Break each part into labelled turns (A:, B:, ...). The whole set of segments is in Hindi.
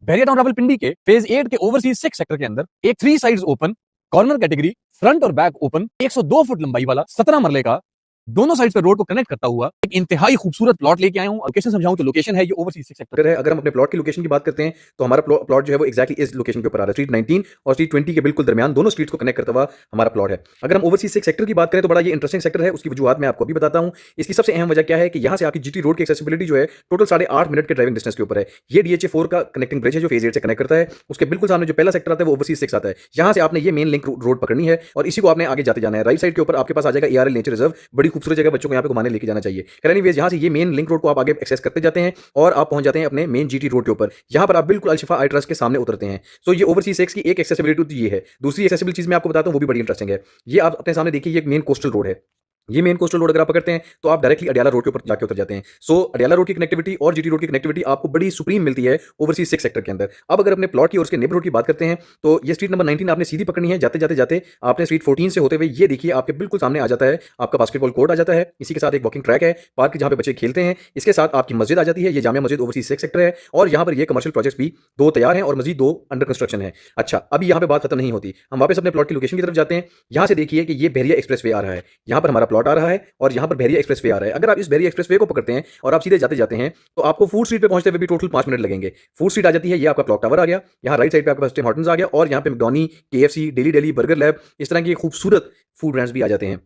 A: बैरिया टाउन रावलपिंडी के फेज 8 के ओवरसीज 6 सेक्टर के अंदर एक 3 sides open corner category front और बैक ओपन 102 फुट लंबाई वाला 17 मरले का दोनों साइड पे रोड को कनेक्ट करता हुआ एक इंतहाई खूबसूरत प्लॉट लेके आया हूं। लोकेशन समझाऊं तो लोकेशन है ये ओवरसीज 6 सेक्टर है।
B: अगर हम अपने प्लॉट की लोकेशन की बात करते हैं तो हमारा प्लॉट जो है वो एक्जैक्टली इस लोकेशन के ऊपर आ रहा है। स्ट्रीट 19 और स्ट्रीट 20 के बिल्कुल दरमियान दोनों स्ट्रीट्स को कनेक्ट करता हुआ हमारा प्लॉट है। अगर हम ओवरसीज 6 सेक्टर की बात करें तो बड़ा ये इंटरेस्टिंग सेक्टर है। उसकी वजूहत मैं आपको अभी बताता हूं। इसकी सबसे अहम वजह क्या है कि यहाँ से आपकी जीटी रोड की एक्सेसिबिलिटी जो है टोटल 8.5 मिनट के ड्राइविंग डिस्टेंस के ऊपर है। ये DHA 4 का कनेक्टिंग ब्रिज है जो फेज 8 से कनेक्ट करता है। उसके बिल्कुल सामने जो पहला सेक्टर आता है वो ओवरसीज 6 आता है। यहाँ से आपने ये मेन लिंक रोड पकड़नी है और इसी को आपने आगे जाते जाना है। राइट साइड के ऊपर आपके पास आ जाएगा ARL नेचर रिजर्व, बड़ी खूबसूरत जगह, बच्चों को यहाँ पे घुमाने लेके जाना चाहिए। एनीवेज यहाँ से ये मेन लिंक रोड को आप आगे एक्सेस करते जाते हैं और आप पहुंच जाते हैं अपने मेन GT रोड के ऊपर। यहाँ पर आप बिल्कुल अल-शिफा आई ट्रस्ट के सामने उतरते हैं। सो ये ओवरसीज 6 की एक एक्सेसिबिलिटी तो ये है। दूसरी एक्सेसिबल चीज मैं आपको बताता हूँ वो भी बड़ी इंटरेस्टिंग है। ये आप अपने सामने देखिए, ये मेन कोस्टल रोड है। ये मेन कोस्टल रोड अगर आप पकड़ते हैं तो आप डायरेक्टली अडियाला रोड के ऊपर जाके उतर जाते हैं। सो अडियाला रोड की कनेक्टिविटी और GT रोड की कनेक्टिविटी आपको बड़ी सुप्रीम मिलती है ओवरसीज 6 सेक्टर के अंदर। अब अगर अपने प्लॉट की और उसके नेबरहुड की बात करते हैं तो ये स्ट्रीट नंबर 19 आपने सीधी पकड़नी है। जाते जाते जाते आपने स्ट्रीट 14 से होते हुए ये देखिए आपके बिल्कुल सामने आ जाता है आपका बास्केटबॉल कोर्ट आ जाता है। इसी के साथ एक वॉकिंग ट्रैक है, पार्क जहाँ पे बच्चे खेलते हैं। इसके साथ आपकी मस्जिद आ जाती है, ये जामिया मस्जिद ओवरसीज 6 सेक्टर है। और यहाँ पर ये कमर्शियल प्रोजेक्ट्स भी 2 तैयार हैं और मजीद 2 अंडर कंस्ट्रक्शन है। अच्छा, अभी यहाँ पे बात खत्म नहीं होती, हम वापस अपने प्लॉट की लोकेशन की तरफ जाते हैं। यहाँ से देखिए कि ये बहरिया एक्सप्रेस वे आ रहा है, यहाँ पर हमारा प्लॉट आ रहा है और यहाँ पर बहरिया एक्सप्रेस वे आ रहा है। अगर आप इस बहरिया एक्सप्रेस वे को पकड़ते हैं और आप सीधे जाते जाते हैं तो आपको फूड स्ट्रीट पे पहुंचते हुए भी टोटल 5 मिनट लगेंगे। फूड स्ट्रीट आ जाती है, ये आपका क्लॉक टावर आ गया। यहाँ राइट साइड पे आपके पास टिम हॉर्टन्स आ गया और यहाँ पे मैकडॉनी, KFC, daily daily, burger lab, इस तरह के खूबसूरत फूड ब्रांड्स भी आ जाते हैं।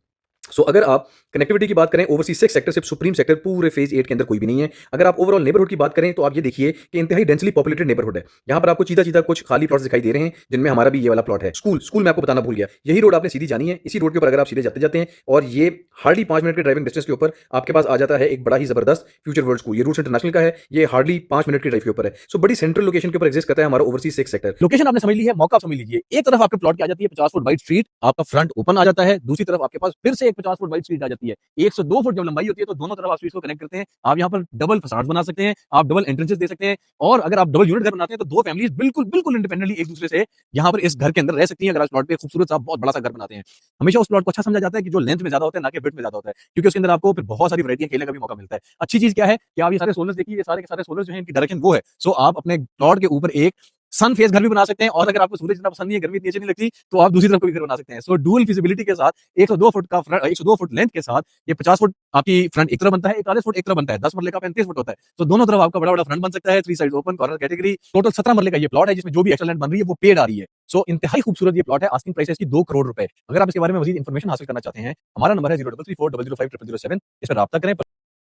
B: सो अगर आप कनेक्टिविटी की बात करें ओवरसीज 6 सेक्टर से सुप्रीम सेक्टर पूरे फेज 8 के अंदर कोई भी नहीं है। अगर आप ओवरऑल नेबरहुड की बात करें तो आप ये देखिए कि इंतहाई डेंसली पॉपुलेटेड नेबरहुड है। यहाँ पर आपको सीधा सीधा कुछ खाली प्लॉट्स दिखाई दे रहे हैं जिनमें हमारा भी ये वाला प्लॉट है। स्कूल मैं आपको बताना भूल गया, यही रोड आपने सीधी जानी है। इसी रोड के ऊपर अगर आप सीधे जाते जाते हैं और ये हार्डली 5 मिनट के ड्राइविंग डिस्टेंस के ऊपर आपके पास आ जाता है एक बड़ा ही जबरदस्त फ्यूचर वर्ल्ड स्कूल। ये रूट्स इंटरनेशनल का है, ये हार्डली 5 मिनट के ड्राइव के ऊपर है। सो बड़ी सेंट्रल लोकेशन के ऊपर एग्जिस्ट करता है हमारा ओवरसीज 6 सेक्टर।
A: लोकेशन आपने समझ ली है, मौका समझ लीजिए। एक तरफ आपके प्लॉट की आ जाती है 50 फुट वाइड स्ट्रीट, आपका फ्रंट ओपन आ जाता है। दूसरी तरफ आपके पास फिर से एक 50 फुट वाइड स्ट्रीट आ जाती है। 102 फुट जब लंबाई होती है तो दोनों तरफ आप स्ट्रीट को कनेक्ट करते हैं। आप यहाँ पर डबल फसाड बना सकते हैं, आप डबल एंट्रेंसेस दे सकते हैं और अगर आप डबल यूनिट घर बनाते हैं तो 2 फैमिलीज बिल्कुल बिल्कुल इंडिपेंडेंटली एक दूसरे से यहाँ पर इस घर के अंदर रह सकती हैं। अगर आप प्लॉट पे खूबसूरत सा बहुत बड़ा सा घर बनाते हैं, हमेशा उस प्लॉट को अच्छा समझा जाता है कि जो लेंथ में ज्यादा होता है ना कि विड्थ में ज्यादा होता है, क्योंकि उसके अंदर आपको फिर बहुत सारी वैरायटियां खेलने का भी मौका मिलता है। अच्छी चीज क्या है कि आप ये सारे सोलर्स देखिए, ये सारे के सारे सोलर्स जो है इनकी डायरेक्शन वो है। सो आप अपने प्लॉट के ऊपर एक सन फेस घर भी बना सकते हैं और अगर आपको सूरज इतना पसंद नहीं है, गर्मी इतनी अच्छी नहीं लगती, तो आप दूसरी तरफ को भी घर बना सकते हैं। सो डुअल फिजिबिलिटी के साथ 102 फुट का फ्रंट, 102 फुट लेंथ के साथ ये 50 फुट आपकी फ्रंट एक तरफ बनता है, 41 फुट एक तरफ बनता है। 10 मरले का 35 फुट होता है। तो दोनों तरफ आपका बड़ा बड़ा फ्रंट बन सकता है। 3 side open corner category, total 17 मरले का ये प्लॉट है जिसमें जो भी एक्स्ट्रा लैंड बन रही है वो पेड आ रही है। सो इंतहाई खूबसूरत ये प्लॉट है। आस्किंग प्राइस है इसकी 2 करोड़ रुपए। अगर आप इसके बारे में मजीद इन्फॉर्मेशन हासिल करना चाहते हैं, हमारा नंबर है 0334005007। इस पर राब्ता करें।